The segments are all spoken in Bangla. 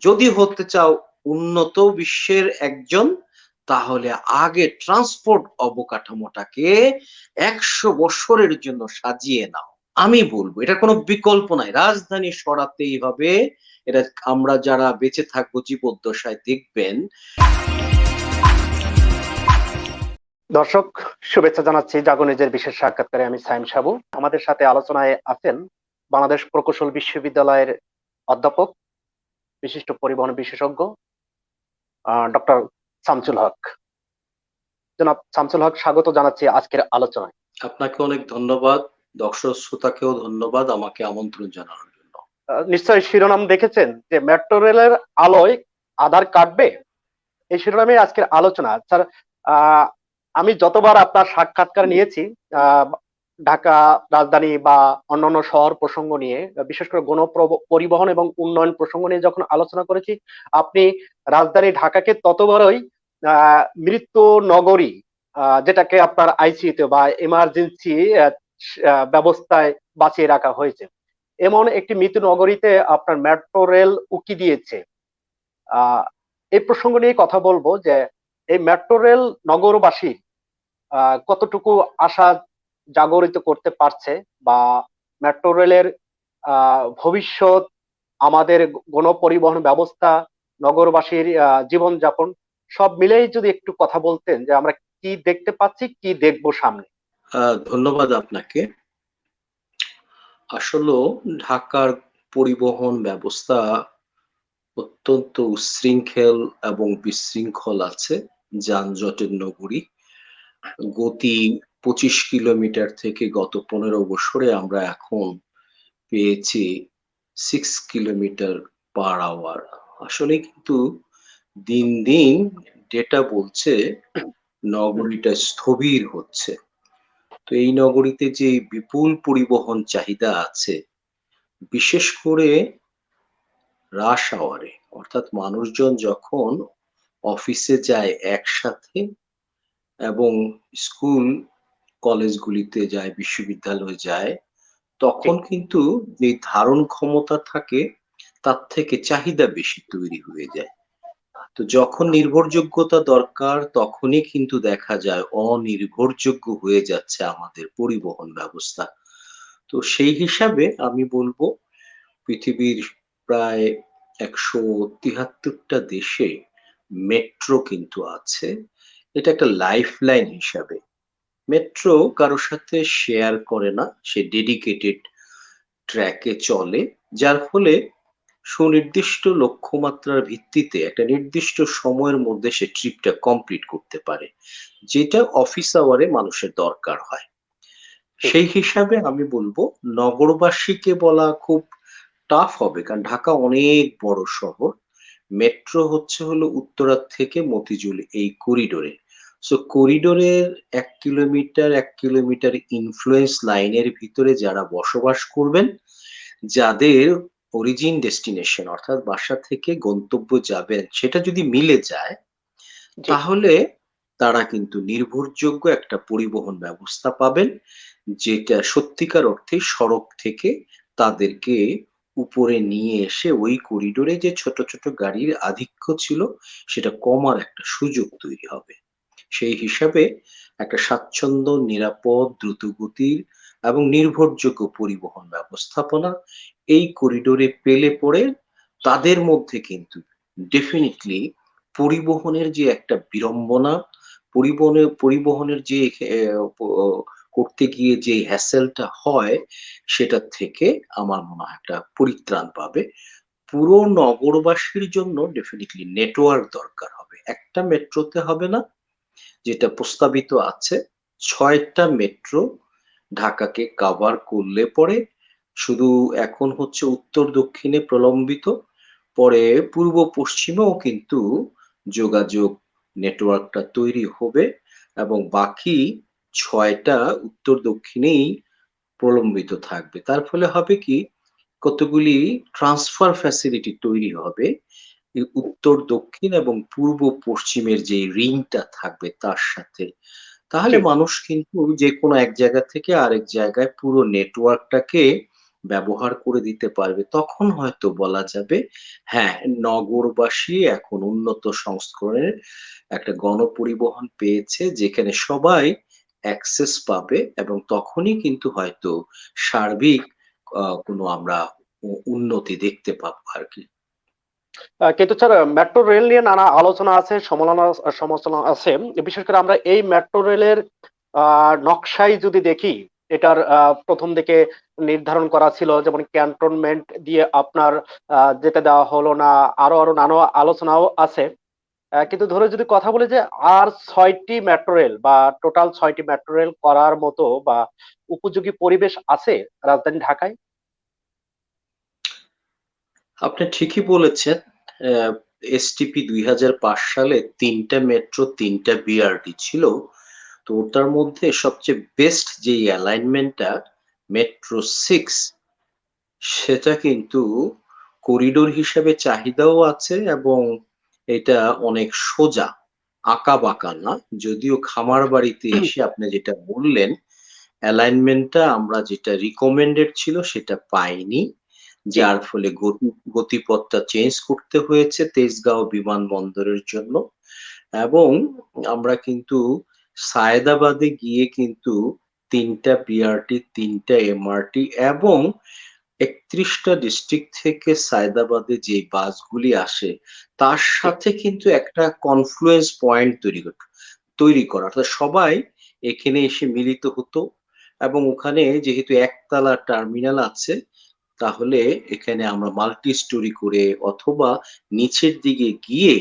যদি হতে চাও উন্নত বিশ্বের একজন, তাহলে আগে ট্রান্সপোর্ট অবকাঠামোটাকে ১০০ বছরের জন্য সাজিয়ে নাও। আমি বলবো এটার কোনো বিকল্প নাই। রাজধানী সরাতেই হবে। এটা আমরা যারা বেঁচে থাকবো জীবদ্দশায় দেখবেন। দর্শক, শুভেচ্ছা জানাচ্ছি জাগো নিজের বিশেষ সাক্ষাৎকারে। আমি সাইম সাবু। আমাদের সাথে আলোচনায় আছেন বাংলাদেশ প্রকৌশল বিশ্ববিদ্যালয়ের অধ্যাপক, বিশিষ্ট পরিবহন বিশেষজ্ঞ ডক্টর শামসুল হক। জনাব শামসুল হক, স্বাগত জানাচ্ছি আজকের আলোচনায়। আপনাকে অনেক ধন্যবাদ। দর্শক শ্রোতাকেও ধন্যবাদ আমাকে আমন্ত্রণ জানানোর জন্য। নিশ্চয়ই শিরোনাম দেখেছেন যে মেট্রো রেলের আলোয় আধার কাটবে, এই শিরোনামে আজকের আলোচনা। স্যার, আমি যতবার আপনার সাক্ষাৎকার নিয়েছি ঢাকা রাজধানী বা অন্যান্য শহর প্রসঙ্গ নিয়ে, বিশেষ করে গণ পরিবহন এবং উন্নয়ন প্রসঙ্গ নিয়ে যখন আলোচনা করেছি, আপনি রাজধানী ঢাকাকে ততবারই মৃত্যু নগরী, যেটাকে আপনার আইসিইউতে বা এমার্জেন্সি ব্যবস্থায় বাঁচিয়ে রাখা হয়েছে, এমন একটি মৃত্যু নগরীতে আপনার মেট্রো রেল উকি দিয়েছে। এই প্রসঙ্গ নিয়ে কথা বলবো যে এই মেট্রো রেল নগরবাসী কতটুকু আশা জাগরিত করতে পারছে, বা মেট্রো রেলের ভবিষ্যৎ, আমাদের গণপরিবহন ব্যবস্থা, নগরবাসীর জীবনযাপন, সব মিলেই যদি একটু কথা বলতেন যে আমরা কি দেখতে পাচ্ছি, কি দেখবো সামনে। ধন্যবাদ আপনাকে। আসলে ঢাকার পরিবহন ব্যবস্থা অত্যন্ত উচ্ছৃঙ্খল এবং বিশৃঙ্খল আছে। যানজটের নগরী। গতি ২৫ কিলোমিটার থেকে গত ১৫ বছরে আমরা এখন পেয়েছি 6 কিলোমিটার পার আওয়ার। আসলে কিন্তু দিন দিন ডেটা বলছে নগরীটা স্থবির হচ্ছে। তো এই নগরীতে যে বিপুল পরিবহন চাহিদা আছে, বিশেষ করে রাশ আওয়ারে, অর্থাৎ মানুষজন যখন অফিসে যায় একসাথে এবং স্কুল কলেজগুলিতে যায়, বিশ্ববিদ্যালয়ে যায়, জি, তখন কিন্তু যে ধারণ ক্ষমতা থাকে তার থেকে চাহিদা বেশি তৈরি হয়ে যায়। তো যখন নির্ভরযোগ্যতা দরকার তখনই কিন্তু দেখা যায় অনির্ভরযোগ্য হয়ে যাচ্ছে আমাদের পরিবহন ব্যবস্থা। তো সেই হিসাবে আমি বলবো পৃথিবীর প্রায় ১৭৩টা দেশে মেট্রো কিন্তু আছে। এটা একটা লাইফলাইন হিসাবে। মেট্রো কারো সাথে শেয়ার করে না। সে ডেডিকেটেড ট্র্যাকে চলে। যার ফলে সুনির্দিষ্ট লক্ষ্যমাত্রার ভিত্তিতে একটা নির্দিষ্ট সময়ের মধ্যে সে ট্রিপটা কমপ্লিট করতে পারে। যেটা অফিস আওয়ারে মানুষের দরকার হয়। জি, সেই হিসাবে আমি বলবো নগরবাসীকে বলা খুব টাফ হবে। কারণ ঢাকা অনেক বড় শহর। মেট্রো হচ্ছে হলো উত্তরা থেকে মতিঝিল এই করিডোরে। সো করিডোরের ১ কিলোমিটার, ১ কিলোমিটার ইনফ্লুয়েন্স লাইনের ভিতরে যারা বসবাস করবেন, যাদের অরিজিন ডেস্টিনেশন অর্থাৎ বাসা থেকে গন্তব্য যাবেন সেটা যদি মিলে যায়, জি, তাহলে তারা কিন্তু নির্ভরযোগ্য একটা পরিবহন ব্যবস্থা পাবেন, যেটা সত্যিকার অর্থে সড়ক থেকে তাদেরকে উপরে নিয়ে এসে ওই করিডোরে যে ছোট, ছোট গাড়ির আধিক্য ছিল সেটা কমার একটা সুযোগ তৈরি হবে। সেই হিসাবে একটা স্বাচ্ছন্দ্য, নিরাপদ, দ্রুতগতির এবং নির্ভরযোগ্য পরিবহন ব্যবস্থাপনা এই করিডোরে পেলে পরে তাদের মধ্যে কিন্তু ডেফিনিটলি পরিবহনের যে একটা বিড়ম্বনা, পরিবহনের যে করতে গিয়ে যে হ্যাসেলটা হয়, সেটার থেকে আমার মনে হয় একটা পরিত্রাণ পাবে। পুরো নগরবাসীর জন্য ডেফিনিটলি নেটওয়ার্ক দরকার হবে। একটা মেট্রোতে হবে না, যেটা প্রস্তাবিত আছে ৬টা মেট্রো ঢাকাকে কাভার করলে পরে শুধু এখন হচ্ছে উত্তর দক্ষিণে প্রলম্বিত, পরে পূর্ব পশ্চিমেও কিন্তু যোগাযোগ নেটওয়ার্কটা তৈরি হবে এবং বাকি ৬টা উত্তর দক্ষিণেই প্রলম্বিত থাকবে। তার ফলে হবে কি, কতগুলি ট্রান্সফার ফ্যাসিলিটি তৈরি হবে এই উত্তর দক্ষিণ এবং পূর্ব পশ্চিমের যে রিংটা থাকবে তার সাথে। তাহলে জি, মানুষ কিন্তু যেকোনো এক জায়গা থেকে আরেক জায়গায় পুরো নেটওয়ার্কটাকে ব্যবহার করে দিতে পারবে, তখন হয়তো বলা যাবে হ্যাঁ, নগরবাসী এখন উন্নত সংস্করণের একটা গণপরিবহন পেয়েছে যেখানে সবাই অ্যাক্সেস পাবে, এবং তখনই কিন্তু হয়তো সার্বিক কোনো আমরা উন্নতি দেখতে পাবো আরকি। কিন্তু স্যার, মেট্রো রেল নিয়ে নানা আলোচনা আছে, সমালোচনা আছে। বিশেষ করে আমরা এই মেট্রো রেলের নকশাই যদি দেখি, এটার প্রথম দিকে নির্ধারণ করা ছিল যেমন ক্যান্টনমেন্ট দিয়ে আপনার যেতে দেওয়া হলো না, আরো আরো নানা আলোচনাও আছে। কিন্তু ধরে যদি কথা বলি যে আর 6টি মেট্রো রেল বা টোটাল 6টি মেট্রো রেল করার মতো বা উপযোগী পরিবেশ আছে রাজধানী ঢাকায়? আপনি ঠিকই বলেছেন। এসটিপি ২০০৫ সালে ৩টা মেট্রো, ৩টা বিআরটি ছিল। তো ওটার মধ্যে সবচেয়ে বেস্ট যেই অ্যালাইনমেন্টটা মেট্রো 6, সেটা কিন্তু করিডোর হিসেবে চাহিদাও আছে, এবং এটা অনেক সোজা, আঁকাবাঁকা না। যদিও খামার বাড়িতে এসে আপনি যেটা বললেন, অ্যালাইনমেন্টটা আমরা যেটা রিকমেন্ডেড ছিল সেটা পাইনি। জি। যার ফলে গতিপথটা চেঞ্জ করতে হয়েছে তেজগাঁও বিমানবন্দরের জন্য। এবং আমরা কিন্তু সায়েদাবাদে গিয়ে কিন্তু ৩টা বিআরটি, ৩টা এমআরটি এবং ৩১টা ডিস্ট্রিক্ট থেকে সায়েদাবাদে যে বাসগুলি আসে, তার জি। সাথে কিন্তু একটা কনফ্লুয়েন্স পয়েন্ট তৈরি করা। অর্থাৎ সবাই এখানে এসে মিলিত হতো, এবং ওখানে যেহেতু একতলা টার্মিনাল আছে, তাহলে এখানে আমরা মাল্টি স্টোরি করে অথবা নিচের দিকে গিয়ে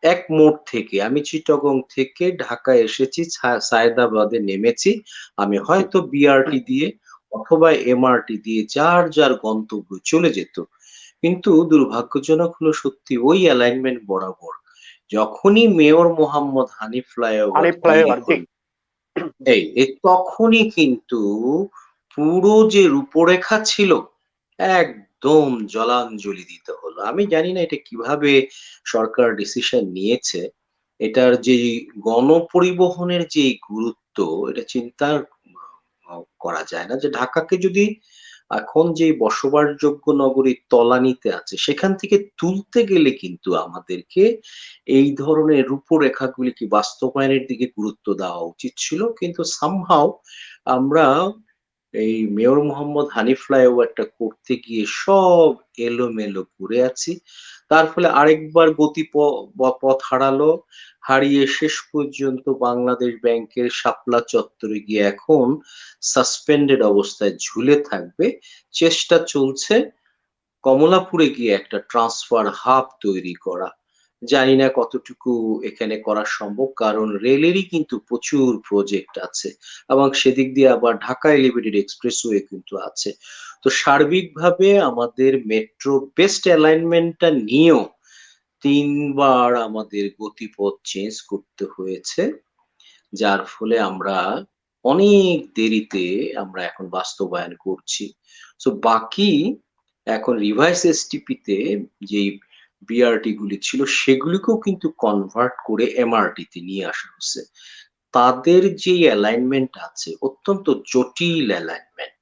এক মোড় থেকে, আমি চিটাগং থেকে ঢাকায় এসেছি, সায়েদাবাদে নেমেছি। আমি জি। হয়তো বিআরটি দিয়ে অথবা এমআরটি দিয়ে যার, যার গন্তব্যে চলে যেত। কিন্তু দুর্ভাগ্যজনক হলো সত্যি ওই অ্যালাইনমেন্ট বরাবর যখনই মেয়র মোহাম্মদ হানিফ ফ্লাইওভার হানিফ তৈরি ফ্লাইওভার, জি। হল, তখনই কিন্তু পুরো যে রূপরেখা ছিল একদম জলাঞ্জলি দিতে হলো। আমি জানি না এটা কিভাবে সরকার ডিসিশন নিয়েছে। এটার যেই গণপরিবহনের যেই গুরুত্ব, এটা চিন্তা করা যায় না যে ঢাকাকে যদি এখন যে বসবাসযোগ্য নগরীর তলানিতে আছে সেখান থেকে তুলতে গেলে কিন্তু আমাদেরকে এই ধরনের রূপরেখাগুলিকে বাস্তবায়নের দিকে গুরুত্ব দেওয়া উচিত ছিল। কিন্তু somehow আমরা এই মেয়র মোহাম্মদ হানিফ ফ্লাইওভারটা করতে গিয়ে সব এলোমেলো করে আছি। তার ফলে আরেকবার পথ হারালো। হারিয়ে শেষ পর্যন্ত বাংলাদেশ ব্যাংকের শাপলা চত্বরে গিয়ে এখন সাসপেন্ডেড অবস্থায় ঝুলে থাকবে। চেষ্টা চলছে কমলাপুরে গিয়ে একটা ট্রান্সফার হাব তৈরি করা। জানি না কতটুকু এখানে করা সম্ভব, কারণ রেলেরই কিন্তু প্রচুর প্রজেক্ট আছে, এবং সেদিক দিয়ে আবার ঢাকা এলিভেটেড এক্সপ্রেসওয়ে কিন্তু আছে। তো সার্বিকভাবে আমাদের মেট্রো বেস্ট অ্যালাইনমেন্টটা নিয়েও ৩ বার আমাদের গতিপথ চেঞ্জ করতে হয়েছে। যার ফলে আমরা অনেক দেরিতে আমরা এখন বাস্তবায়ন করছি। সো বাকি এখন রিভাইস এসটিপি তে যেই বিআরটি গুলি ছিল সেগুলিকেও কিন্তু কনভার্ট করে এমআরটি তে নিয়ে আসা হচ্ছে। তাদের যেই অ্যালাইনমেন্ট আছে অত্যন্ত জটিল অ্যালাইনমেন্ট।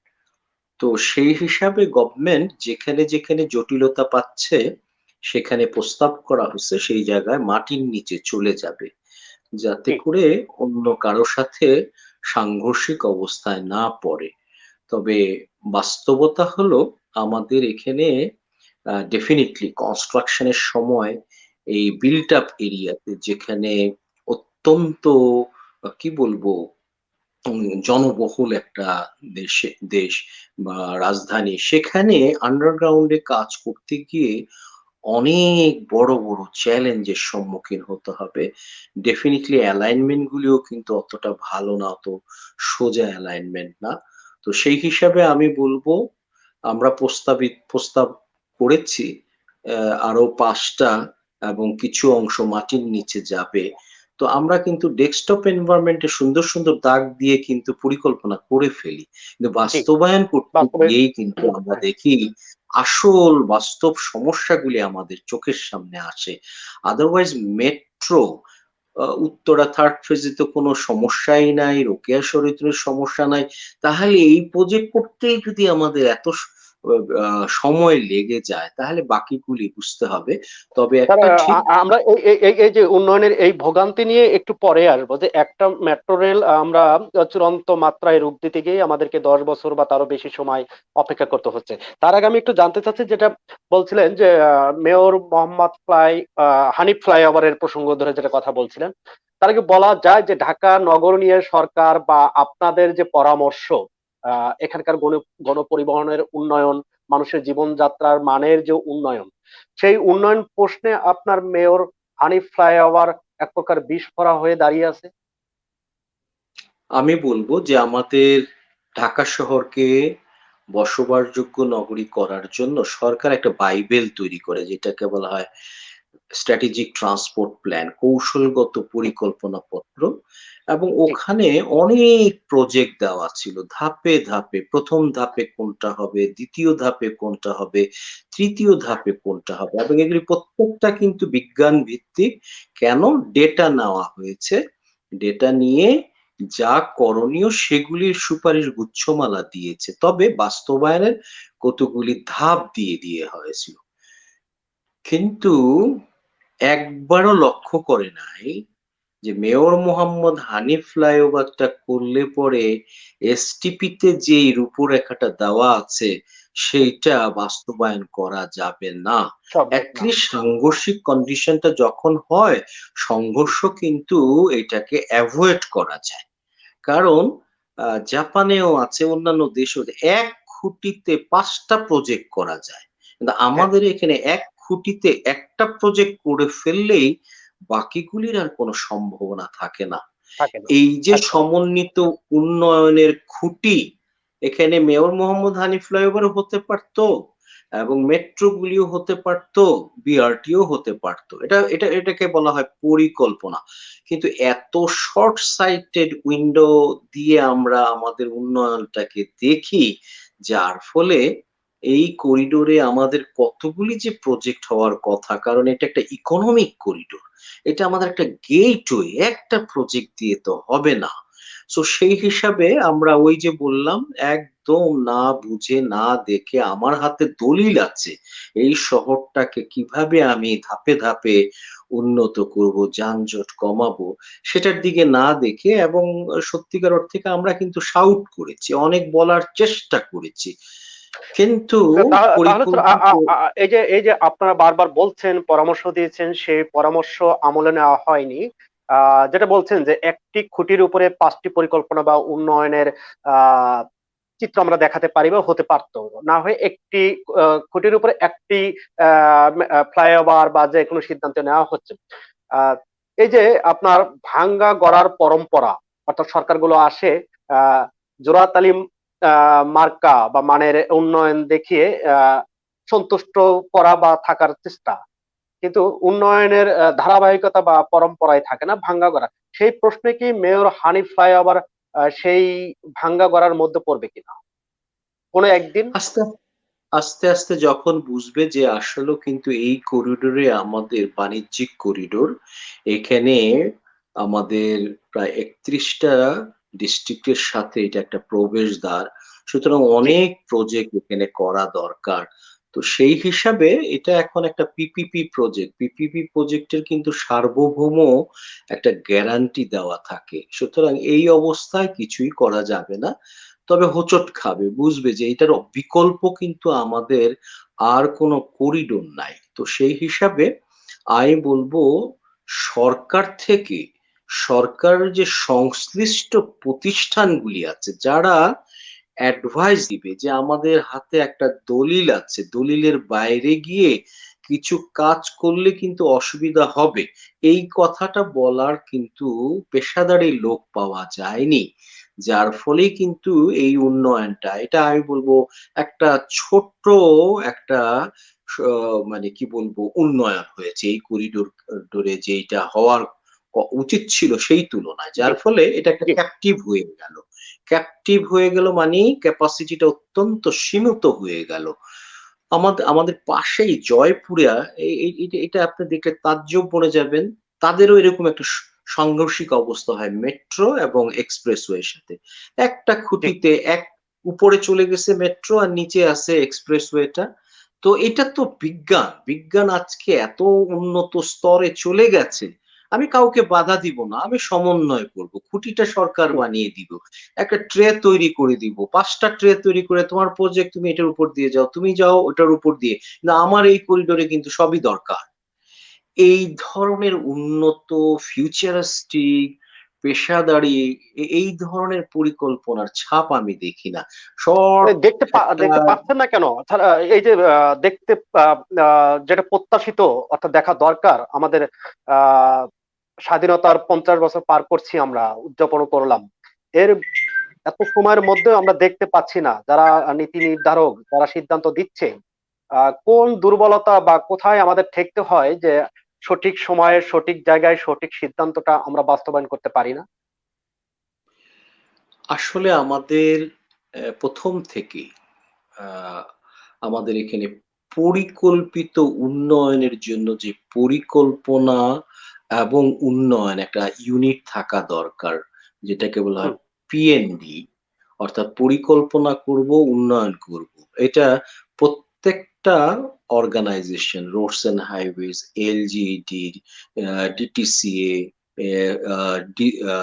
তো সেই হিসাবে গভর্নমেন্ট যেখানে, যেখানে জটিলতা পাচ্ছে সেখানে প্রস্তাব করা হচ্ছে সেই জায়গায় মাটির নিচে চলে যাবে। যাতে জি। করে অন্য কারো সাথে সাংঘর্ষিক অবস্থায় না পড়ে। তবে বাস্তবতা হলো আমাদের এখানে ডেফিনিটলি কনস্ট্রাকশন এর সময় এই বিল্ট আপ এরিয়াতে যেখানে অত্যন্ত কি বলবো জনবহুল একটা দেশ বা রাজধানী, সেখানে আন্ডারগ্রাউন্ড এ কাজ করতে গিয়ে অনেক বড়, বড় চ্যালেঞ্জের সম্মুখীন হতে হবে। ডেফিনিটলি অ্যালাইনমেন্ট গুলিও কিন্তু অতটা ভালো না, অত সোজা অ্যালাইনমেন্ট না। তো সেই হিসাবে আমি বলব আমরা প্রস্তাব করেছি আরো ৫ টা, এবং কিছু অংশ মাটির নিচে যাবে। তো আমরা কিন্তু ডেস্কটপ এনভায়রনমেন্ট এ সুন্দর, সুন্দর দাগ দিয়ে কিন্তু পরিকল্পনা করে ফেলি। কিন্তু জি। বাস্তবায়ন করতে বাস্তবে। গিয়েই কিন্তু আমরা দেখি আসল বাস্তব সমস্যাগুলি আমাদের চোখের সামনে আসে। আদারওয়াইজ মেট্রো উত্তরা 3rd ফেজে তো কোনো সমস্যাই নাই, রোকেয়া শরীয়তুলের সমস্যা নাই। তাহলে এই প্রজেক্ট করতেই যদি আমাদের এত সময় লেগে যায়, তাহলে বাকিগুলি বুঝতে হবে। তবে স্যার, একটা ঠিক, আমরা এই যে উন্নয়নের এই ভোগান্তি নিয়ে একটু পরে আসবো, যে একটা মেট্রো রেল আমরা চূড়ান্ত মাত্রায় রূপ দিতে গিয়ে আমাদেরকে 10 বছর বা তারও বেশি সময় অপেক্ষা করতে হচ্ছে। তার আগে আমি একটু জানতে চাচ্ছি, যেটা বলছিলেন যে মেয়র মোহাম্মদ হানিফ ফ্লাইওভারের প্রসঙ্গ ধরে যেটা কথা বলছিলেন, তার আগে বলা যায় যে ঢাকা নগর নিয়ে সরকার বা আপনাদের যে পরামর্শ, এখানকার গণপরিবহনের উন্নয়ন, মানুষের জীবনযাত্রার মানের যে উন্নয়ন, সেই উন্নয়ন প্রশ্নে আপনার মেয়র হানিফ ফ্লাইওভার এক প্রকার বিস্ফোরা হয়ে দাঁড়িয়ে আছে। আমি বলবো যে আমাদের ঢাকা শহরকে বসবাসযোগ্য নগরী করার জন্য সরকার একটা বাইবেল তৈরি করে, যেটাকে বলা হয় স্ট্র্যাটেজিক ট্রান্সপোর্ট প্ল্যান, কৌশলগত পরিকল্পনা পত্র। এবং জি। ওখানে অনেক প্রজেক্ট দেওয়া ছিল ধাপে ধাপে, প্রথম ধাপে কোনটা হবে, দ্বিতীয় ধাপে কোনটা হবে, তৃতীয় ধাপে কোনটা হবে, এবং এগুলি প্রত্যেকটা কিন্তু বিজ্ঞান ভিত্তিক। কেন? ডেটা নেওয়া হয়েছে, ডেটা নিয়ে যা করণীয় সেগুলির সুপারিশ গুচ্ছমালা দিয়েছে, তবে বাস্তবায়নের কতগুলি ধাপ দিয়ে দিয়ে হয়েছিল। কিন্তু একবারও লক্ষ্য করে নাই যে মেয়র মোহাম্মদ হানিফ ফ্লাইওভারটা করলে পরে এসটিপি তে যেই রূপরেখাটা দেওয়া আছে সেইটা বাস্তবায়ন করা যাবে না। সম্ভব না। অ্যাটলিস্ট সাংঘর্ষিক কন্ডিশনটা যখন হয়, সংঘর্ষ কিন্তু এটাকে অ্যাভয়েড করা যায়। কারণ জাপানেও আছে, অন্যান্য দেশেও আছে, এক খুঁটিতে ৫টা প্রজেক্ট করা যায়। কিন্তু হ্যাঁ। আমাদের এখানে এক খুঁটিতে একটা প্রজেক্ট করে ফেললেই বাকিগুলির আর কোনো সম্ভাবনা থাকে না। থাকে না। এই যে একদম। সমন্বিত উন্নয়নের খুঁটি, এখানে মেয়র মোহাম্মদ হানিফ ফ্লাইওভারও হতে পারতো এবং মেট্রো গুলিও হতে পারতো, বিআরটিও হতে পারতো। এটাকে বলা হয় পরিকল্পনা। কিন্তু এত শর্ট সাইটেড উইন্ডো দিয়ে আমরা আমাদের উন্নয়নটাকে দেখি, যার ফলে এই করিডোরে আমাদের কতগুলি যে প্রজেক্ট হওয়ার কথা, কারণ এটা একটা ইকোনমিক করিডোর, এটা আমাদের একটা গেটওয়ে, একটা প্রজেক্ট দিয়ে তো হবে না। সো সেই হিসাবে আমরা ওই যে বললাম, একদম না বুঝে না দেখে, আমার হাতে দলিল আছে এই শহরটাকে কিভাবে আমি ধাপে ধাপে উন্নত করব, যানজট কমাবো, সেটার দিকে না দেখে, এবং সত্যিকার অর্থে আমরা কিন্তু শাউট করেছি, অনেক বলার চেষ্টা করেছি, কিন্তু তাহলে স্যার, পরিকল্পিত। এই যে আপনারা বারবার বলছেন, পরামর্শ দিয়েছেন, সেই পরামর্শ আমলে নেওয়া হয়নি। যেটা বলছেন যে একটি খুঁটির উপরে 5টি পরিকল্পনা বা উন্নয়নের আহ চিত্র আমরা দেখাতে পারি বা হতে পারতো, না হয় একটি খুঁটির উপরে একটি ফ্লাইওভার বা যে কোনো সিদ্ধান্ত নেওয়া হচ্ছে। আহ এই যে আপনার ভাঙ্গা গড়ার পরম্পরা, অর্থাৎ সরকারগুলো আসে আহ জোড়া তালিম মার্কা বা মানের উন্নয়ন দেখিয়ে আহ সন্তুষ্ট করা বা থাকার চেষ্টা, কিন্তু উন্নয়নের ধারাবাহিকতা বা পরম্পরায় থাকে না, ভাঙ্গা গড়া। সেই প্রশ্নে কি মেয়র হানিফ ফ্লাইওভার সেই ভাঙ্গা গড়ার মধ্যে পড়বে কিনা কোনো একদিন? আস্তে আস্তে আস্তে যখন বুঝবে যে আসলেও কিন্তু এই করিডোরে, আমাদের বাণিজ্যিক করিডোর, এখানে আমাদের প্রায় ৩১টা ডিস্ট্রিক্টের সাথে এটা একটা প্রবেশদ্বার, সুতরাং জি। অনেক প্রজেক্ট এখানে করা দরকার। তো সেই হিসাবে এটা এখন একটা পিপিপি প্রজেক্ট, পিপিপি প্রজেক্টের কিন্তু সার্বভৌম একটা গ্যারান্টি দেওয়া থাকে, সুতরাং এই অবস্থায় কিছুই করা যাবে না। তবে হোঁচট খাবে, বুঝবে যে এটার বিকল্প কিন্তু আমাদের আর কোনো করিডোর নাই। তো সেই হিসাবে আমি বলবো, সরকার থেকে, সরকারের যে সংশ্লিষ্ট প্রতিষ্ঠানগুলি আছে, যারা অ্যাডভাইস দিবে, যে আমাদের হাতে একটা দলিল আছে, দলিলের বাইরে গিয়ে কিছু কাজ করলে কিন্তু অসুবিধা হবে, এই কথাটা বলার কিন্তু পেশাদারি লোক পাওয়া যায়নি। যার ফলেই কিন্তু এই উন্নয়নটা, এটা আমি বলবো একটা ছোট্ট একটা মানে কি বলবো উন্নয়ন হয়েছে এই করিডোরে, যেটা হওয়ার উচিত ছিল সেই তুলনায়, জি। যার ফলে এটা একটা জি। ক্যাপটিভ হয়ে গেল। ক্যাপটিভ হয়ে গেল মানে ক্যাপাসিটিটা অত্যন্ত সীমিত হয়ে গেল। আমাদের আমাদের পাশেই জয়পুরা, এটা আপনি দেখলে তাজ্জব বনে যাবেন। তাদেরও এরকম একটা সাংঘর্ষিক অবস্থা হয় মেট্রো এবং এক্সপ্রেসওয়ের সাথে। একটা জি। খুঁটিতে এক উপরে চলে গেছে মেট্রো আর নিচে আছে এক্সপ্রেসওয়েটা। তো এটা তো বিজ্ঞান। বিজ্ঞান আজকে এত উন্নত স্তরে চলে গেছে। আমি কাউকে বাধা দিব না। আমি সমন্বয় করব। খুঁটিটা সরকার হুম, বানিয়ে দিব। একটা ট্রে তৈরি করে দিব। ৫ টা ট্রে তৈরি করে তোমার প্রজেক্ট তুমি এটার উপর দিয়ে যাও। তুমি যাও ওটার উপর দিয়ে। না আমার এই করিডোরে কিন্তু সবই দরকার। এই ধরনের উন্নত ফিউচারিস্টিক পেশাদারি এই ধরনের পরিকল্পনার ছাপ আমি দেখি না। শর্ট একটা দেখতে পাচ্ছেন না কেন? এই যে দেখতে যেটা প্রত্যাশিত অর্থাৎ দেখা দরকার আমাদের আহ স্বাধীনতার 50 বছর পার করছি, আমরা উদযাপন করলাম, এর এত সময়ের মধ্যে আমরা দেখতে পাচ্ছি না যারা নীতি নির্ধারক, যারা সিদ্ধান্ত দিচ্ছে, কোন দুর্বলতা বা কোথায় আমাদের ঠেকতে হয় যে সঠিক সময়ে সঠিক জায়গায় সঠিক সিদ্ধান্তটা আমরা বাস্তবায়ন করতে পারি না। আসলে আমাদের ১ম থেকেই আ আমাদের এখানে পরিকল্পিত উন্নয়নের জন্য যে পরিকল্পনা এবং উন্নয়ন একটা ইউনিট থাকা দরকার। যেটাকে বলা হুম, হয় পিএনডি, অর্থাৎ পরিকল্পনা করব, উন্নয়ন করব। এটা প্রত্যেকটা organisation, roads and highways, LGED, DTCA, এ আ ডি আ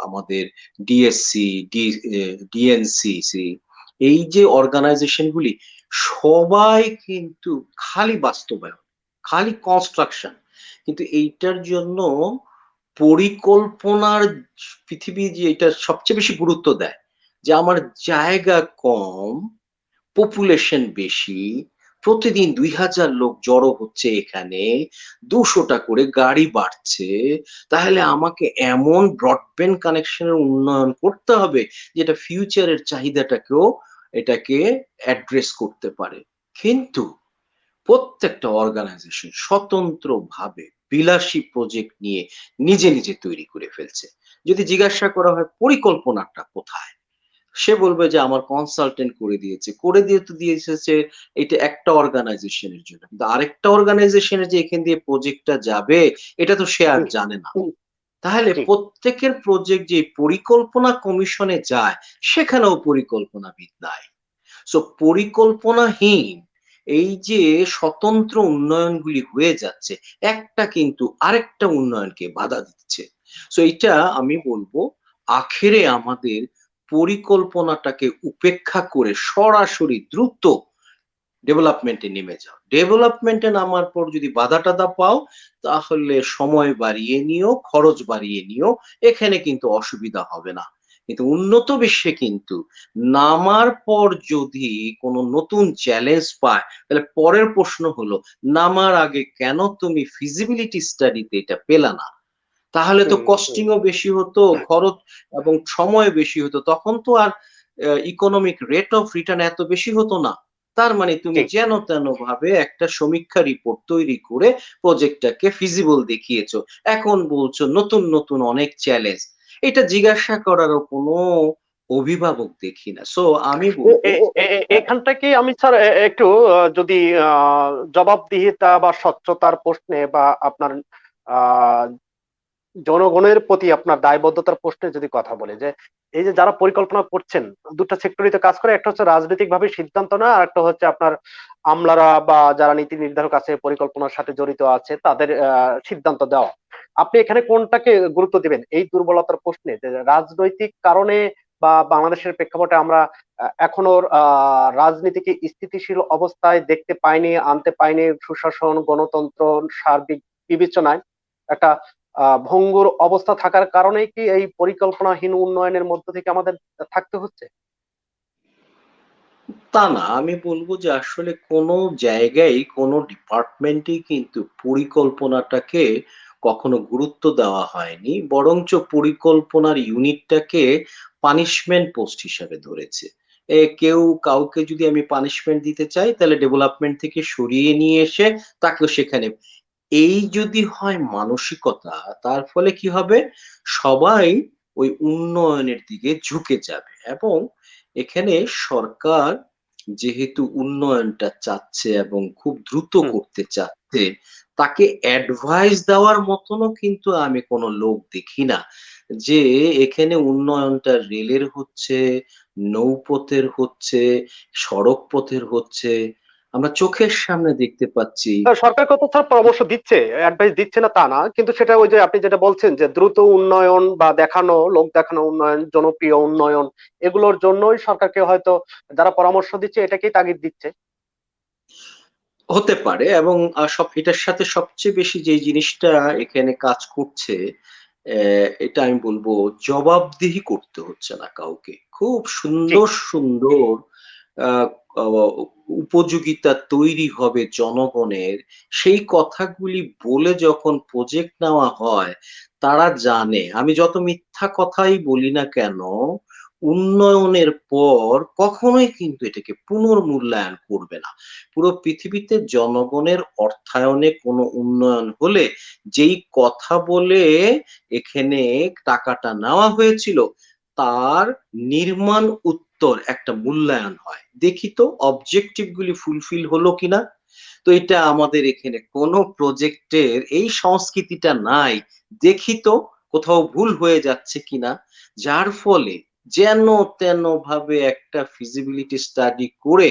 আমাদের ডিএসসি, ডিএনসিসি, এই যে অর্গানাইজেশন গুলি সবাই কিন্তু খালি বাস্তবায়ন, খালি কনস্ট্রাকশন। কিন্তু এইটার জন্য পরিকল্পনার পৃথিবী যে এটা সবচেয়ে বেশি গুরুত্ব দেয়। যে আমার জায়গা কম, পপুলেশন বেশি, প্রতিদিন ২,০০০ লোক জড়ো হচ্ছে এখানে, ২০০ টা করে গাড়ি বাড়ছে। তাহলে আমাকে এমন ব্রডব্যান্ড কানেকশনের উন্নয়ন করতে হবে যেটা ফিউচারের চাহিদাটাকেও এটাকে অ্যাড্রেস করতে পারে। কিন্তু প্রত্যেকটা অর্গানাইজেশন স্বতন্ত্রভাবে বিলাসী প্রজেক্ট নিয়ে নিজে তৈরি করে ফেলছে। যদি জিজ্ঞাসা করা হয় পরিকল্পনাটা কোথায়? সে বলবে যে আমার কনসালটেন্ট করে দিয়েছে। করে দিয়ে তো দিয়ে এসেছে এটা একটা অর্গানাইজেশনের জন্য। কিন্তু আরেকটা অর্গানাইজেশনের যে এখান দিয়ে প্রজেক্টটা যাবে এটা তো সে আর হুম, জানে না। হুম, তাহলে জি। প্রত্যেকের প্রজেক্ট যে পরিকল্পনা কমিশনে যায় সেখানেও পরিকল্পনাবিদ নাই। সো পরিকল্পনাহীন এই যে স্বতন্ত্র উন্নয়নগুলি হয়ে যাচ্ছে, একটা কিন্তু আরেকটা উন্নয়নকে বাধা দিচ্ছে। সো এইটা আমি বলবো আখেরে আমাদের পরিকল্পনাটাকে উপেক্ষা করে সরাসরি দ্রুত ডেভেলপমেন্টে নেমে যাও। ডেভেলপমেন্টে নামার পর যদি বাধা-টাধা পাও, তাহলে সময় বাড়িয়ে নিও, খরচ বাড়িয়ে নিও। এখানে কিন্তু অসুবিধা হবে না। কিন্তু উন্নত বিশ্বে কিন্তু নামার পর যদি কোন নতুন চ্যালেঞ্জ পায়, তাহলে পরের প্রশ্ন হলো, নামার আগে কেন তুমি ফিজিবিলিটি স্টাডিতে এটা পেলা না? তাহলে তো হুম, হুম, কস্টিং ও বেশি হতো, খরচ এবং সময় বেশি হতো। তখন তো আর ইকোনমিক রেট অফ রিটার্ন এত বেশি হতো না। তার মানে তুমি জি। যেন তেন ভাবে একটা সমীক্ষা রিপোর্ট তৈরি করে প্রজেক্টটাকে ফিজিবল দেখিয়েছো। এখন বলছো নতুন অনেক চ্যালেঞ্জ। এটা জিজ্ঞাসা করারও কোনো অভিভাবক দেখি না। সো আমি এ- বলবো এ- এ- এখানটাকে আমি স্যার একটু যদি জবাবদিহিতা বা স্বচ্ছতার প্রশ্নে বা আপনার আহ জনগণের প্রতি আপনার দায়বদ্ধতার প্রশ্নে যদি কথা বলে, যে এই যে যারা পরিকল্পনা করছেন, দুটা সেক্টরই তো কাজ করে, একটা হচ্ছে রাজনৈতিক ভাবে সিদ্ধান্ত নেওয়া, আর একটা হচ্ছে আপনার আমলারা বা যারা নীতি নির্ধারক আছে পরিকল্পনার সাথে জড়িত আছে তাদের সিদ্ধান্ত দেওয়া। আপনি এখানে কোনটাকে গুরুত্ব দিবেন এই দুর্বলতার প্রশ্নে, যে রাজনৈতিক কারণে বা বাংলাদেশের প্রেক্ষাপটে আমরা এখনো রাজনীতিকে স্থিতিশীল অবস্থায় দেখতে পাইনি, আনতে পাইনি, সুশাসন গণতন্ত্র সার্বিক বিবেচনায় একটা ভঙ্গুর অবস্থা থাকার কারণেই কি এই পরিকল্পনাহীন উন্নয়নের মধ্য থেকে আমাদের থাকতে হচ্ছে? তা না, আমি বলব যে আসলে কোনো জায়গায় কোনো ডিপার্টমেন্টেই কিন্তু পরিকল্পনাটাকে কখনো গুরুত্ব দেওয়া হয়নি। বরঞ্চ পরিকল্পনার ইউনিটটাকে পানিশমেন্ট পোস্ট হিসাবে ধরেছে। কেউ কাউকে যদি আমি পানিশমেন্ট দিতে চাই তাহলে ডেভেলপমেন্ট থেকে সরিয়ে নিয়ে এসে তাকেও সেখানে, এই যদি হয় মানসিকতা, তার ফলে কি হবে? সবাই ওই উন্নয়নের দিকে ঝুঁকে যাবে এবং এখানে সরকার যেহেতু উন্নয়নটা চাচ্ছে এবং খুব দ্রুত হুম, করতে চাচ্ছে, তাকে অ্যাডভাইস দেওয়ার মতনও কিন্তু আমি কোনো লোক দেখি না। যে এখানে উন্নয়নটা রেলের হচ্ছে, নৌপথের হচ্ছে, সড়ক পথের হচ্ছে, আমরা চোখের সামনে দেখতে পাচ্ছি। সরকার কত স্যার পরামর্শ দিচ্ছে, অ্যাডভাইস দিচ্ছে না তা না, কিন্তু সেটা ওই যে আপনি যেটা বলছেন যে দ্রুত উন্নয়ন বা দেখানো, লোক দেখানো উন্নয়ন, জনপ্রিয় উন্নয়ন, এগুলোর জন্যই সরকারকে হয়তো যারা পরামর্শ দিচ্ছে এটাকেই তাগিদ দিচ্ছে। হতে পারে, এবং এটার সাথে সবচেয়ে বেশি যে জিনিসটা এখানে কাজ করছে, এটা আমি বলবো, জবাবদিহি করতে হচ্ছে না কাউকে। খুব জি। সুন্দর, সুন্দর আ অ উপযোগিতা তৈরি হবে জনগণের। সেই কথাগুলি বলে যখন প্রজেক্ট নেওয়া হয়, তারা জানে আমি যত মিথ্যা কথাই বলি না কেন, উন্নয়নের পর কখনোই কিন্তু এটাকে পুনর্মূল্যায়ন করবে না। পুরো পৃথিবীতে জনগণের অর্থায়নে কোনো উন্নয়ন হলে যেই কথা বলে এখানে টাকাটা নেওয়া হয়েছিল, তার নির্মাণ উত্তর একটা মূল্যায়ন হয়। দেখি তো অবজেক্টিভ গুলি ফুলফিল হলো কিনা? তো এটা আমাদের এখানে কোনো প্রজেক্টের এই সংস্কৃতিটা নাই। দেখি তো কোথাও ভুল হয়ে যাচ্ছে কিনা? যার ফলে যেন তেন ভাবে একটা ফিজিবিলিটি স্টাডি করে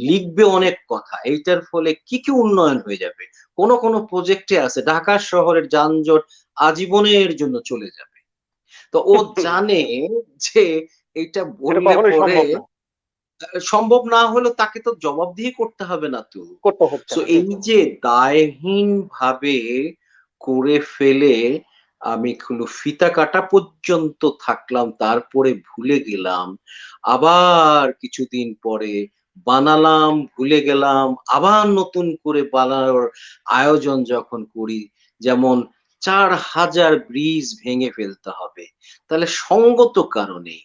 লিখবে অনেক কথা। এইটার ফলে কি উন্নয়ন হয়ে যাবে? কোন প্রজেক্টে আছে ঢাকা শহরের যানজট আজীবনের জন্য চলে যাবে। তো ও জানে যে এইটা এটা বললে কখনোই পরে সম্ভব না, সম্ভব না হলেও তাকে তো জবাবদিহি করতে হবে না তো। করতে হচ্ছে সো না, জি। এই যে দায়হীনভাবে করে ফেলে আমি হলো ফিতা কাটা পর্যন্ত থাকলাম, তারপরে ভুলে গেলাম। আবার কিছুদিন পরে বানালাম, ভুলে গেলাম। আবার নতুন করে বানানোর আয়োজন যখন করি, যেমন ৪,০০০ ব্রিজ ভেঙে ফেলতে হবে। তাহলে সঙ্গত কারণে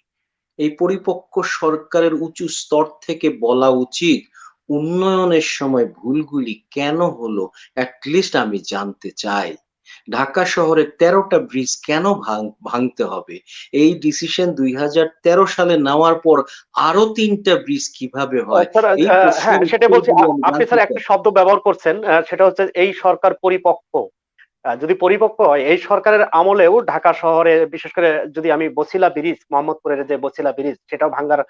এই পরিপক্ক সরকারের উঁচু স্তর থেকে বলা উচিত, উন্নয়নের সময় ভুলগুলি কেন হলো? লিস্ট আমি জানতে চাই। ঢাকা শহরে ১৩ টা ব্রিজ কেন ভাঙতে হবে? এই ডিসিশন ২০১৩ সালে নেওয়ার পর আরো ৩ টা ব্রিজ কিভাবে হয়? স্যার, এই হ্যাঁ প্রশ্নের সেটা বলছি, উত্তরগুলি আমি আপনি জানতে স্যার একটা চাই। শব্দ ব্যবহার করছেন, সেটা হচ্ছে এই সরকার পরিপক্ক। যদি পরিপক্ক হয়, এই সরকারের আমলেও ঢাকা শহরে বিশেষ করে যদি আমি বছিলা ব্রিজ, মোহাম্মদপুরের যে বছিলা ব্রিজ সেটাও ভাঙ্গার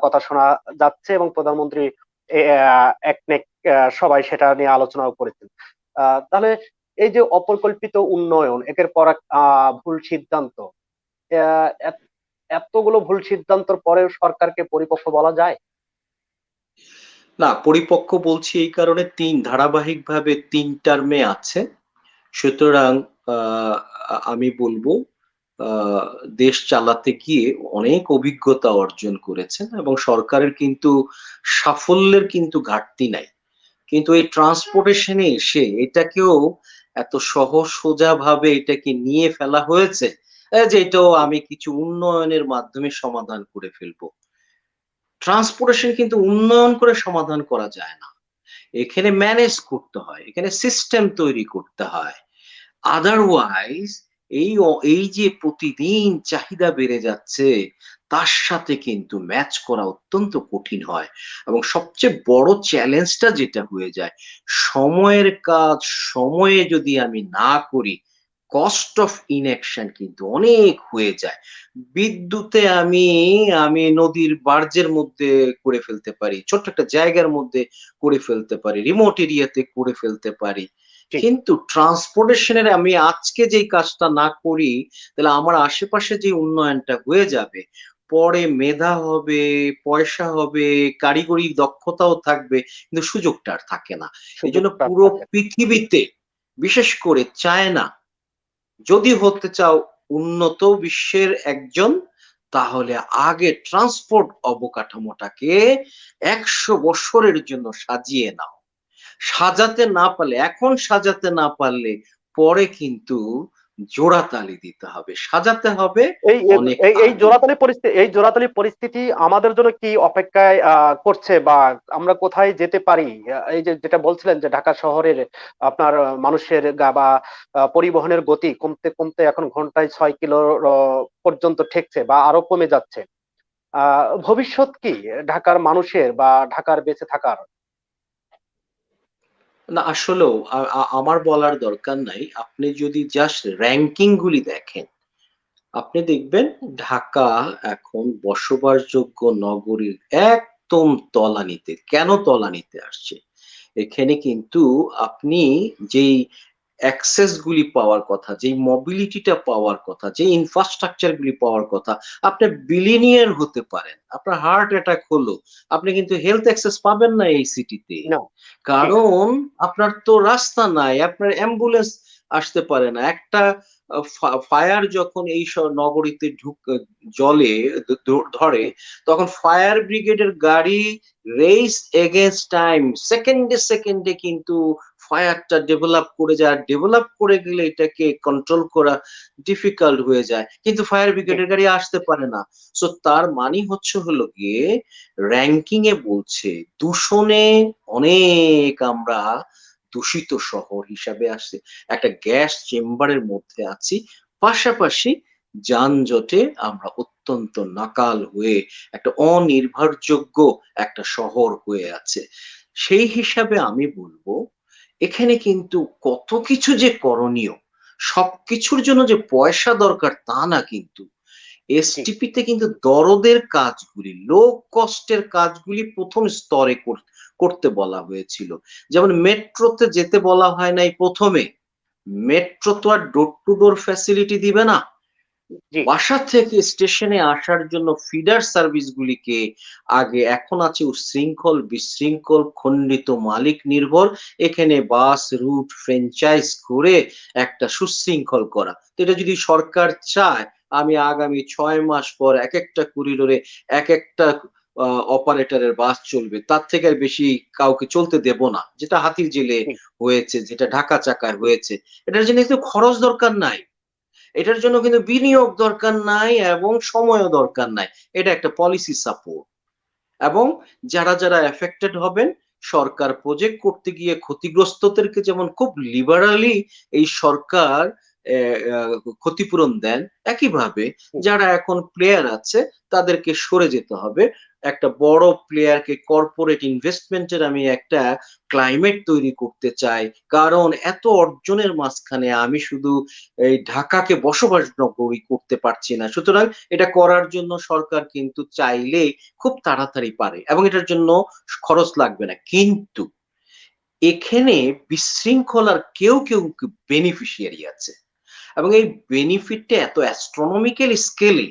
কথা শোনা যাচ্ছে, এবং প্রধানমন্ত্রী একনেক সবাই সেটা নিয়ে আলোচনাও করেছেন। তাহলে এই যে অপরিকল্পিত উন্নয়ন, একের পর এক ভুল সিদ্ধান্ত, এতগুলো ভুল সিদ্ধান্তর পরেও সরকারকে পরিপক্ক বলা যায়? না, পরিপক্ক বলছি এই কারণে, ধারাবাহিকভাবে ৩ টার্মে আছে। সুতরাং আ আমি বলব, আ দেশ চালাতে গিয়ে অনেক অভিজ্ঞতা অর্জন করেছেন, এবং সরকারের কিন্তু সাফল্যের কিন্তু ঘাটতি নাই। কিন্তু এই ট্রান্সপোর্টেশন এ এসে এটাকেও এত সহজ সোজা ভাবে এটাকে নিয়ে ফেলা হয়েছে, যে এটাও আমি কিছু উন্নয়নের মাধ্যমে সমাধান করে ফেলবো। ট্রান্সপোর্টেশন কিন্তু উন্নয়ন করে সমাধান করা যায় না। এখানে ম্যানেজ করতে হয়। এখানে সিস্টেম তৈরি করতে হয়। আদারওয়াইজ এই যে প্রতিদিন চাহিদা বেড়ে যাচ্ছে, তার সাথে কিন্তু ম্যাচ করা অত্যন্ত কঠিন হয়। এবং সবচেয়ে বড় চ্যালেঞ্জটা যেটা হয়ে যায়, সময়ের কাজ সময়ে যদি আমি না করি, কস্ট অফ ইনঅ্যাকশন কিন্তু অনেক হয়ে যায়। বিদ্যুতে আমি নদীর বার্জের মধ্যে করে ফেলতে পারি। ছোট্ট একটা জায়গার মধ্যে করে ফেলতে পারি। রিমোট এরিয়াতে করে ফেলতে পারি। জি। কিন্তু ট্রান্সপোর্টেশন এর আমি আজকে যেই কাজটা না করি, তাহলে আমার আশেপাশে যে উন্নয়নটা হয়ে যাবে, পরে মেধা হবে, পয়সা হবে, কারিগরি দক্ষতাও থাকবে, কিন্তু সুযোগটা আর থাকে না। এজন্য সুযোগটা পুরো থাকে। পৃথিবীতে, বিশেষ করে চায়না, যদি হতে চাও উন্নত বিশ্বের একজন, তাহলে আগে ট্রান্সপোর্ট অবকাঠামোটাকে ১০০ বছরের জন্য সাজিয়ে নাও। সাজাতে না পারলে, এখন সাজাতে না পারলে পরে কিন্তু জোড়াতালি দিতে হবে। সাজাতে হবে এই অনেক এই এই আগে। জোড়াতালি পরিস্থিতি, এই জোড়াতালি পরিস্থিতি আমাদের জন্য কি অপেক্ষায় করছে, বা আমরা কোথায় যেতে পারি? এই যে যেটা বলছিলেন যে ঢাকা শহরের আপনার মানুষের বা পরিবহনের গতি কমতে কমতে এখন ঘন্টায় ৬ কিলো পর্যন্ত ঠেকছে বা আরো কমে যাচ্ছে। ভবিষ্যৎ কি ঢাকার মানুষের বা ঢাকার বেঁচে থাকার? না, আসলেও আমার বলার দরকার নাই। আপনি যদি জাস্ট র‍্যাংকিং গুলি দেখেন, আপনি দেখবেন ঢাকা এখন বসবাসযোগ্য নগরীর একদম তলানিতে। কেন তলানিতে আসছে? এখানে কিন্তু আপনি যেই অ্যাক্সেস গুলি পাওয়ার কথা, যেই মোবিলিটিটা পাওয়ার কথা, যে ইনফ্রাস্ট্রাকচার গুলি পাওয়ার কথা, আপনি বিলিনিয়ার হতে পারেন। আপনার হার্ট অ্যাটাক হলো। আপনি কিন্তু হেলথ অ্যাক্সেস পাবেন না এই সিটিতে। না। জি। কারণ আপনার তো রাস্তা নাই, আপনার অ্যাম্বুলেন্স আসতে পারে না। একটা ফায়ার যখন এই নগরীতে জ্বলে ধরে, হুম, তখন ফায়ার ব্রিগেডের গাড়ি রেস এগেইনস্ট টাইম সেকেন্ডে সেকেন্ডে কিন্তু ফায়ারটা ডেভেলপ করে যায়। আর ডেভেলপ করে গেলে এটাকে কন্ট্রোল করা ডিফিকাল্ট হয়ে যায়। কিন্তু ফায়ার জি, ব্রিগেডের গাড়ি আসতে পারে না। সো তার মানে হচ্ছে হলো গিয়ে র‍্যাংকিং এ বলছে দূষণে অনেক আমরা দূষিত শহর হিসাবে আসছে। একটা গ্যাস চেম্বারের মধ্যে আছি। পাশাপাশি যানজটে আমরা অত্যন্ত নাকাল হয়ে একটা অনির্ভরযোগ্য একটা শহর হয়ে আছে। সেই হিসাবে আমি বলব, এখানে কিন্তু কত কিছু যে করণীয়, সবকিছুর জন্য যে পয়সা দরকার তা না কিন্তু। জি, এসটিপি তে কিন্তু দরদের কাজগুলি, লো কস্ট এর কাজগুলি ১ম স্তরে করতে বলা হয়েছিল। যেমন মেট্রোতে যেতে বলা হয় নাই ১ম এ। মেট্রো তো আর ডোর টু ডোর ফ্যাসিলিটি দিবে না। জি, বাসা থেকে স্টেশনে আসার জন্য ফিডার সার্ভিস গুলিকে আগে, এখন আছে উচ্ছৃঙ্খল, বিশৃঙ্খল, খণ্ডিত মালিক নির্ভর। এখানে বাস রুট ফ্র্যাঞ্চাইজ করে একটা সুশৃঙ্খল করা। তো এটা যদি সরকার চায়, আমি আগামী ৬ মাস পর একেকটা করিডোরে একেকটা অপারেটরের বাস চলবে। তার থেকে আর বেশি কাউকে চলতে দেব না। যেটা হাতিরঝিলে জি, হয়েছে, যেটা ঢাকা চাকায় হয়েছে। এটার জন্য কিন্তু খরচ দরকার নাই। এটার জন্য কিন্তু বিনিয়োগ দরকার নাই এবং সময়ও দরকার নাই। এটা একটা পলিসি সাপোর্ট। এবং যারা এফেক্টেড হবেন, সরকার প্রজেক্ট করতে গিয়ে ক্ষতিগ্রস্তদেরকে যেমন খুব লিবারালি এই সরকার ক্ষতিপূরণ দেন, একইভাবে জি, যারা এখন প্লেয়ার আছে তাদেরকে সরে যেতে হবে। একটা বড় প্লেয়ারকে কর্পোরেট ইনভেস্টমেন্ট এর আমি একটা ক্লাইমেট তৈরি করতে চাই। কারণ এত অর্জনের মাঝখানে আমি শুধু এই ঢাকাকে বসবাস নগরী করতে পারছি না। সুতরাং এটা করার জন্য সরকার কিন্তু চাইলে খুব তাড়াতাড়ি পারে এবং এটার জন্য খরচ লাগবে না। কিন্তু এখানে বিশৃঙ্খলার কেউ বেনিফিশিয়ারি আছে এবং এই বেনিফিটটা এত অ্যাস্ট্রোনমিক্যাল স্কেলে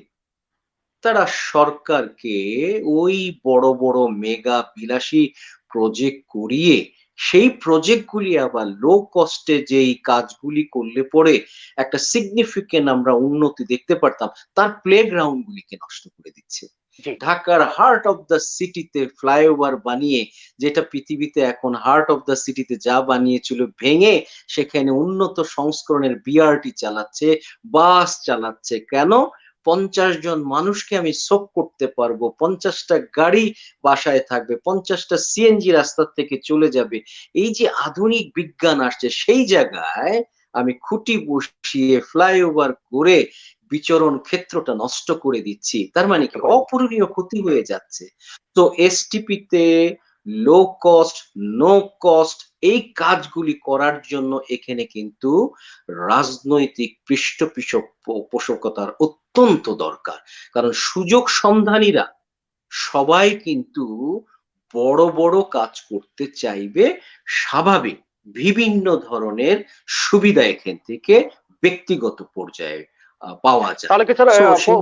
তারা সরকারকে ওই বড় মেগা বিলাসী প্রজেক্ট করিয়ে সেই প্রজেক্টগুলি আবার লো কস্টে যেই কাজগুলি করলে পরে একটা সিগনিফিকেন্ট আমরা উন্নতি দেখতে পারতাম, তার প্লেগ্রাউন্ড গুলিকে নষ্ট করে দিচ্ছে। জি, ঢাকার হার্ট অফ দ্য সিটিতে ফ্লাইওভার বানিয়ে, যেটা পৃথিবীতে এখন হার্ট অফ দ্য সিটিতে যা বানিয়েছিল ভেঙে সেখানে উন্নত সংস্করণের বিআরটি চালাচ্ছে, বাস চালাচ্ছে। কেন? ৫০ জন মানুষকে আমি সোক করতে পারবো। ৫০ টা গাড়ি বাসায় থাকবে। ৫০ টা সিএনজি রাস্তা থেকে চলে যাবে। এই যে আধুনিক বিজ্ঞান আসছে সেই জায়গায় আমি খুঁটি বসিয়ে ফ্লাইওভার করে বিচরণ ক্ষেত্রটা নষ্ট করে দিচ্ছি। তার মানে নষ্ট কি? করে দিচ্ছি। অপূরণীয় ক্ষতি হয়ে যাচ্ছে। তো এসটিপি তে লো কস্ট, নো কস্ট এই কাজগুলি করার জন্য এখানে কিন্তু রাজনৈতিক পৃষ্ঠপোষকতার অত্যন্ত দরকার। কারণ সুযোগ সন্ধানীরা সবাই কিন্তু বড় কাজ করতে চাইবে, স্বাভাবিক। বিভিন্ন ধরনের সুবিধা এখান থেকে ব্যক্তিগত পর্যায়ে পাওয়া যায়। তাহলে কি স্যার সো সেই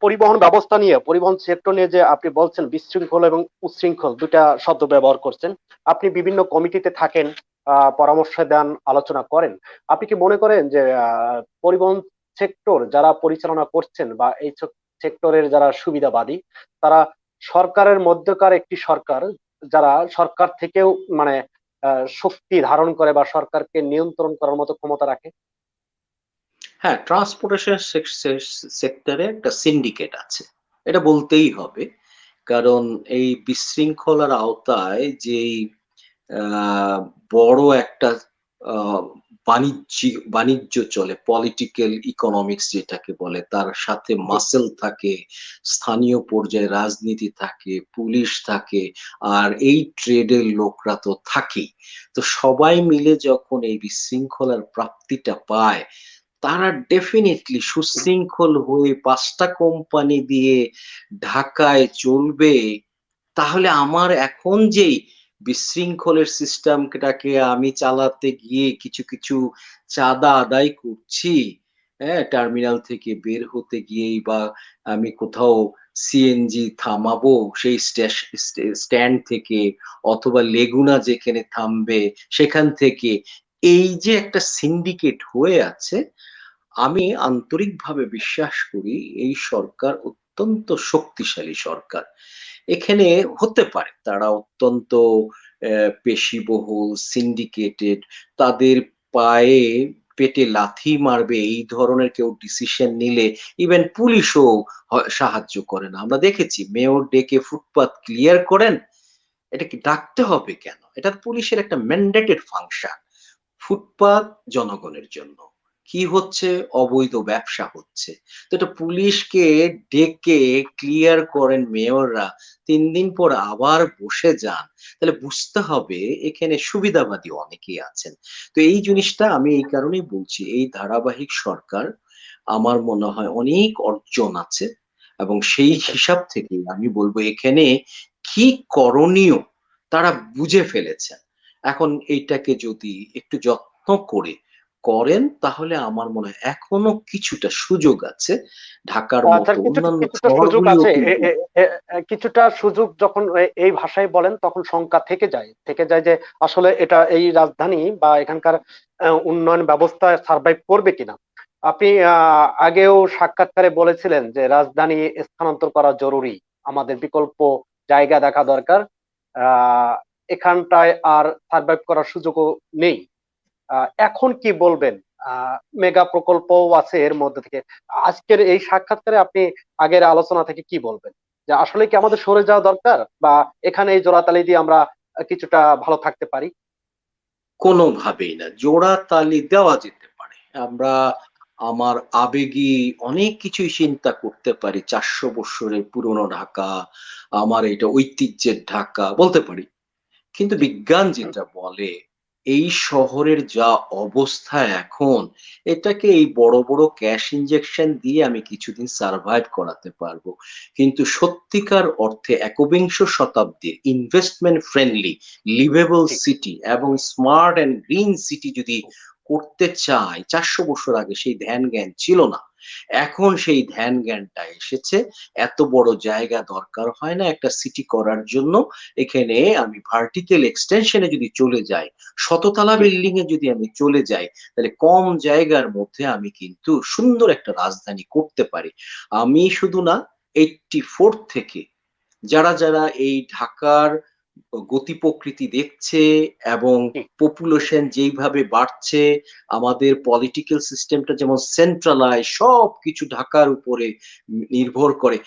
পরিবহন ব্যবস্থা নিয়ে, পরিবহন সেক্টর নিয়ে যে আপনি বলছেন বিশৃঙ্খল এবং উচ্ছৃঙ্খল ২ টা শব্দ ব্যবহার করছেন। আপনি বিভিন্ন কমিটিতে থাকেন, পরামর্শ দেন, আলোচনা করেন। আপনি কি মনে করেন যে পরিবহন সেক্টর যারা পরিচালনা করছেন বা এই সেক্টরের যারা সুবিধাবাদী, তারা সরকারের মধ্যকার একটি সরকার, যারা সরকার থেকেও মানে শক্তি ধারণ করে বা সরকারকে নিয়ন্ত্রণ করার মতো ক্ষমতা রাখে? হ্যাঁ, ট্রান্সপোর্টেশন সেক্টরে একটা সিন্ডিকেট আছে। এটা বলতেই হবে। কারণ এই বিশৃঙ্খলার আওতায় যেই আ বড় একটা আ বাণিজ্য চলে, পলিটিক্যাল ইকোনমিক্স যেটাকে বলে। তার সাথে জি, মাসল থাকে, স্থানীয় পর্যায়ে রাজনীতি থাকে, পুলিশ থাকে, আর এই ট্রেডের লোকরা তো থাকেই। তো সবাই মিলে যখন এই বিশৃঙ্খলার প্রাপ্তিটা পায়, তারা ডেফিনিটলি সুশৃঙ্খল হয়ে ৫টা কোম্পানি দিয়ে ঢাকায় চলবে, তাহলে আমার এখন যেই বিশৃঙ্খলের সিস্টেমটাকে আমি চালাতে গিয়ে কিছু চাঁদা আদায় করছি, হ্যাঁ? টার্মিনাল থেকে বের হতে গিয়েই বা আমি কোথাও সিএনজি থামাবো সেই স্ট্যান্ড থেকে, অথবা লেগুনা যেখানে থামবে সেখান থেকে, এই যে একটা সিন্ডিকেট হয়ে আছে, আমি আন্তরিকভাবে বিশ্বাস করি এই সরকার অত্যন্ত শক্তিশালী সরকার। এখানে হতে পারে তারা অত্যন্ত পেশিবহুল, সিন্ডিকেটেড, তাদের পায়ে পেটে লাথি মারবে এই ধরনের কেউ ডিসিশন নিলে ইভেন পুলিশও সাহায্য করে না। আমরা দেখেছি মেয়র ডেকে ফুটপাত ক্লিয়ার করেন। এটা কি ডাকতে হবে কেন? এটা পুলিশের একটা ম্যান্ডেটেড ফাংশন। ফুটপাত জনগণের জন্য। কি হচ্ছে? অবৈধ ব্যবসা হচ্ছে। তো এটা পুলিশকে ডেকে ক্লিয়ার করেন মেয়ররা। ৩ দিন পর আবার বসে যান। তাহলে বুঝতে হবে এখানে সুবিধাবাদী অনেকেই আছেন। তো এই জিনিসটা আমি এই কারণেই বলছি, এই ধারাবাহিক সরকার আমার মনে হয় অনেক অর্জন আছে এবং সেই হিসাব থেকেই আমি বলব এখানে কি করণীয় তারা বুঝে ফেলেছেন। এখন এইটাকে যদি একটু যত্ন করে করেন তাহলে আমার মনে হয় এখনো কিছুটা সুযোগ আছে। ঢাকার স্যার, মতো কিছুটা অন্যান্য কিছুটা সুযোগ শহরগুলিও আছে। কিন্তু কিছুটা সুযোগ যখন এই ভাষায় বলেন তখন শঙ্কা থেকে যায় যে আসলে এটা এই রাজধানী বা এখানকার উন্নয়ন ব্যবস্থা সার্ভাইভ করবে কিনা। আপনি আগেও সাক্ষাৎকারে বলেছিলেন যে রাজধানী স্থানান্তর করা জরুরি, আমাদের বিকল্প জায়গা দেখা দরকার। আহ এখানটায় আর সার্ভাইভ করার সুযোগও নেই। এখন কি বলবেন? মেগা প্রকল্পও আছে এর মধ্যে থেকে। আজকের এই সাক্ষাৎকারে আপনি আগের আলোচনা থেকে কি বলবেন, যে আসলে কি আমাদের সরে যাওয়া দরকার, বা এখানে এই জোড়াতালি দিয়ে আমরা কিছুটা ভালো থাকতে পারি? কোনোভাবেই না। জোড়া তালি দেওয়া যেতে পারে। আমরা আমার আবেগী অনেক কিছুই চিন্তা করতে পারি। ৪০০ বৎসরের পুরনো ঢাকা, আমার এটা ঐতিহ্যের ঢাকা বলতে পারি। কিন্তু জি। বিজ্ঞান যেটা বলে, এই শহরের যা অবস্থা এখন, এটাকে এই বড়, বড় ক্যাশ ইনজেকশন দিয়ে আমি কিছুদিন সারভাইভ করাতে পারবো। কিন্তু সত্যিকার অর্থে একবিংশ শতাব্দীর ইনভেস্টমেন্ট ফ্রেন্ডলি, লিভেবল ঠিক। সিটি এবং স্মার্ট অ্যান্ড গ্রিন সিটি যদি করতে চাই, ৪০০ বছর আগে সেই ধ্যান-জ্ঞান ছিল না। এখন সেই ধ্যান-জ্ঞানটা এসেছে। এত বড় জায়গা দরকার হয় না একটা সিটি করার জন্য। এখানে আমি ভার্টিক্যাল এক্সটেনশন এ যদি চলে যাই, শততলা জি। বিল্ডিং এ যদি আমি চলে যাই, তাহলে কম জায়গার মধ্যে আমি কিন্তু সুন্দর একটা রাজধানী করতে পারি। আমি শুধু না, 84 থেকে যারা এই ঢাকার গতি প্রকৃতি দেখছে এবং জি। পপুলেশন যেইভাবে বাড়ছে, আমাদের পলিটিক্যাল সিস্টেমটা যেমন সেন্ট্রালাইজ সবকিছু ঢাকার উপরে নির্ভর করে।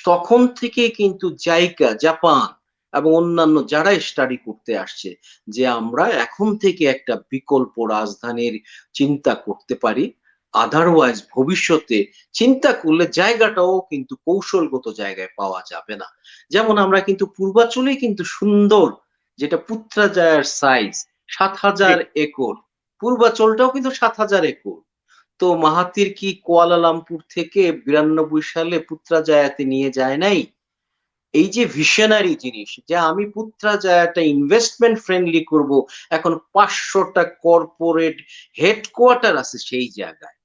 তখন থেকে কিন্তু জাইকা, জাপান এবং অন্যান্য যারা স্টাডি করতে আসছে যে আমরা এখন থেকে একটা বিকল্প রাজধানীর চিন্তা করতে পারি। আদারওয়াইজ ভবিষ্যতে চিন্তা করলে জায়গাটাও কিন্তু কৌশলগত জায়গায় পাওয়া যাবে না। যেমন আমরা কিন্তু পূর্বাঞ্চলেই কিন্তু সুন্দর, যেটা পুত্রাজায়ার সাইজ জি। ৭,০০০ একর। পূর্বাঞ্চলটাও কিন্তু ৭,০০০ একর। তো মাহাথির কি কুয়ালালামপুর থেকে ৯২ সালে পুত্রাজায়াতে নিয়ে যায় নাই? এই যে ভিশনারি জিনিস যে আমি পুত্রাজায়াটা ইনভেস্টমেন্ট ফ্রেন্ডলি করব, এখন ৫০০টা কর্পোরেট হেডকোয়ার্টার আছে সেই জায়গায়।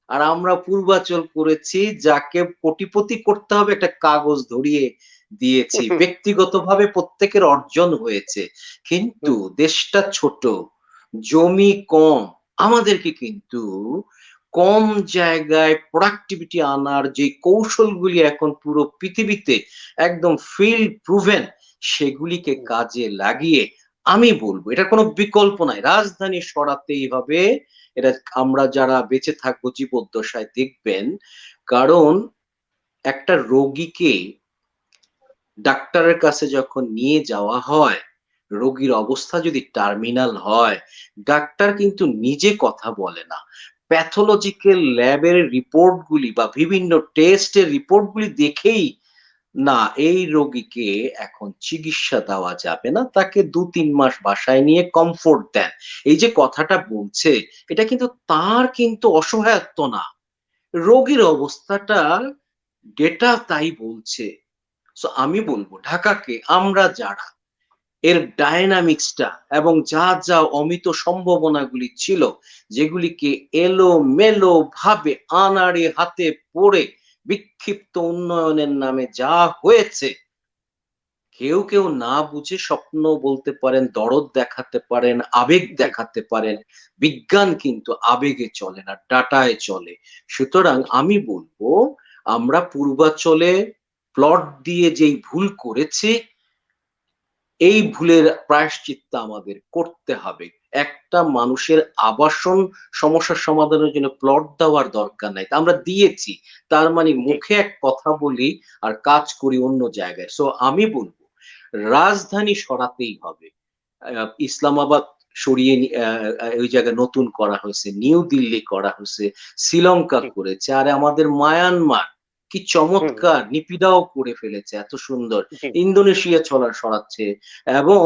আর আমরা পূর্বাচল করেছি যাকে কোটিপতি করতে হবে একটা কাগজ ধরিয়ে দিয়েছি। ব্যক্তিগতভাবে প্রত্যেকের অর্জন হয়েছে। কিন্তু দেশটা ছোট, জমি কম। আমাদেরকে কিন্তু কম জায়গায় প্রোডাক্টিভিটি আনার যে কৌশলগুলি এখন পুরো পৃথিবীতে একদম ফিল্ড প্রুভেন, সেগুলিকে কাজে লাগিয়ে আমি বলব এটার কোনো বিকল্প নাই। রাজধানী সরাতেই হবে। এটা আমরা যারা বেঁচে থাকবো জীবদ্দশায় দেখবেন। কারণ একটা রোগীকে ডাক্তারের কাছে যখন নিয়ে যাওয়া হয়, রোগীর অবস্থা যদি টার্মিনাল হয়, ডাক্তার কিন্তু নিজে কথা বলে না। প্যাথলজিক্যাল ল্যাবের রিপোর্ট গুলি বা বিভিন্ন টেস্টের রিপোর্ট গুলি দেখেই না, এই রোগীকে এখন চিকিৎসা দেওয়া যাবে না। তাকে ২-৩ মাস বাসায় নিয়ে কমফোর্ট দেন। এই যে কথাটা বলছে, এটা কিন্তু তার কিন্তু অসহায়ত্ব না। রোগীর অবস্থাটা ডেটা তাই বলছে। সো আমি বলব ঢাকাকে আমরা যারা এর ডায়নামিক্সটা এবং যা অমিত সম্ভাবনাগুলি ছিল, যেগুলিকে এলোমেলো ভাবে আনাড়ি হাতে পড়ে বিক্ষিপ্ত উন্নয়নের নামে যা হয়েছে, কেউ না বুঝে স্বপ্ন বলতে পারেন, দরদ দেখাতে পারেন, আবেগ জি। দেখাতে পারেন। বিজ্ঞান কিন্তু আবেগে চলে না, ডাটায় চলে। সুতরাং আমি বলব, আমরা পূর্বাচলে প্লট দিয়ে যেই ভুল করেছি, এই ভুলের প্রায়শ্চিত্ত আমাদের করতে হবে। একটা মানুষের আবাসন সমস্যার সমাধানের জন্য প্লট দেওয়ার দরকার নাই। তা আমরা দিয়েছি। তার মানে জি। মুখে এক কথা বলি আর কাজ করি অন্য জায়গায়। সো আমি বলব রাজধানী সরাতেই হবে। ইসলামাবাদ সরিয়ে ওই জায়গায় নতুন করা হয়েছে, নিউ দিল্লি করা হয়েছে, শ্রীলঙ্কা জি। করেছে। আর আমাদের মায়ানমার কি হুম। চমৎকার নিপিড়াও করে ফেলেছে, এত সুন্দর। জি। ইন্দোনেশিয়া সরাচ্ছে এবং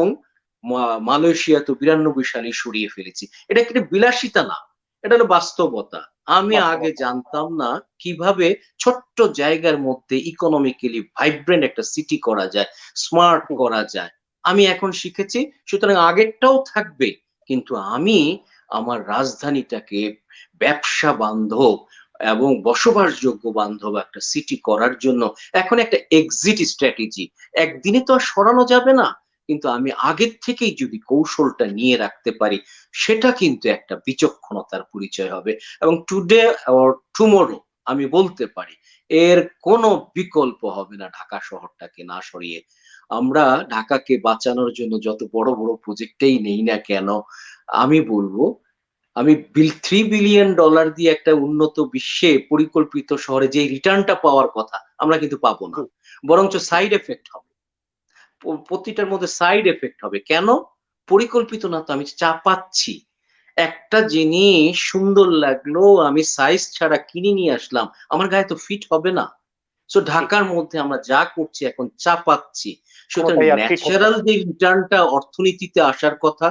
মালয়েশিয়া তো ৯২ সালে সরিয়ে ফেলেছি। এটা কিন্তু বিলাসিতা না, এটা হলো বাস্তবতা। আমি আগে বাস্তবতা। জানতাম না কিভাবে ছোট্ট জায়গার মধ্যে ইকোনমিক্যালি ভাইব্রেন্ট একটা সিটি করা যায়, স্মার্ট হুম। করা যায়। আমি এখন শিখেছি, সুতরাং আগেরটাও থাকবে। কিন্তু আমি আমার রাজধানীটাকে ব্যবসা বান্ধব এবং বসবাসযোগ্য বান্ধব একটা সিটি করার জন্য এখন একটা এক্সিট স্ট্র্যাটেজি। একদিনে তো আর সরানো যাবে না। কিন্তু আমি আগের থেকেই যদি কৌশলটা নিয়ে রাখতে পারি, সেটা কিন্তু একটা বিচক্ষণতার পরিচয় হবে। এবং টুডে অর টুমরো আমি বলতে পারি, এর কোনো বিকল্প হবে না ঢাকা শহরটাকে না সরিয়ে। আমরা ঢাকাকে বাঁচানোর জন্য যত বড় প্রজেক্টেই নেই না কেন, আমি বলব আমি $3 বিলিয়ন দিয়ে একটা উন্নত বিশ্বে পরিকল্পিত শহরে যে রিটার্নটা পাওয়ার কথা, আমরা কিন্তু পাবো না। জি। বরঞ্চ জি। সাইড ইফেক্ট হবে। প্রতিটার মধ্যে সাইড ইফেক্ট হবে। কেন? পরিকল্পিত না তো, আমি চাপাচ্ছি। একটা জিনিস সুন্দর লাগলো, আমি সাইজ ছাড়া কিনে নিয়ে আসলাম। আমার গায়ে তো ফিট হবে না। সো জি। ঢাকার মধ্যে আমরা যা করছি এখন চাপাচ্ছি। সুতরাং কোনটাই আর ফিট হচ্ছে ন্যাচারাল না। যে রিটার্নটা অর্থনীতিতে আসার কথা,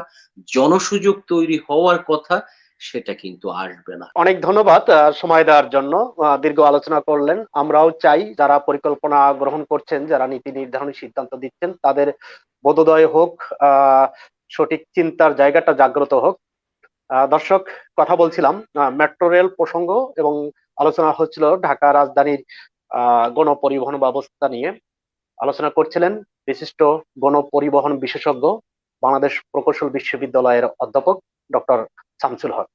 জনসুযোগ তৈরি হওয়ার কথা, সেটা কিন্তু আসবে না। অনেক ধন্যবাদ সময় দেওয়ার জন্য। দীর্ঘ আলোচনা করলেন। আমরাও চাই যারা পরিকল্পনা গ্রহণ করছেন, যারা নীতি নির্ধারণী সিদ্ধান্ত দিচ্ছেন, তাদের বোধোদয় হোক, আহ সঠিক চিন্তার জায়গাটা জাগ্রত হোক। দর্শক, কথা বলছিলাম মেট্রো রেল প্রসঙ্গ, এবং আলোচনা হচ্ছিল ঢাকা রাজধানীর গণপরিবহন ব্যবস্থা নিয়ে। আলোচনা করছিলেন বিশিষ্ট গণপরিবহন বিশেষজ্ঞ, বাংলাদেশ প্রকৌশল বিশ্ববিদ্যালয়ের অধ্যাপক ডক্টর শামসুল হক।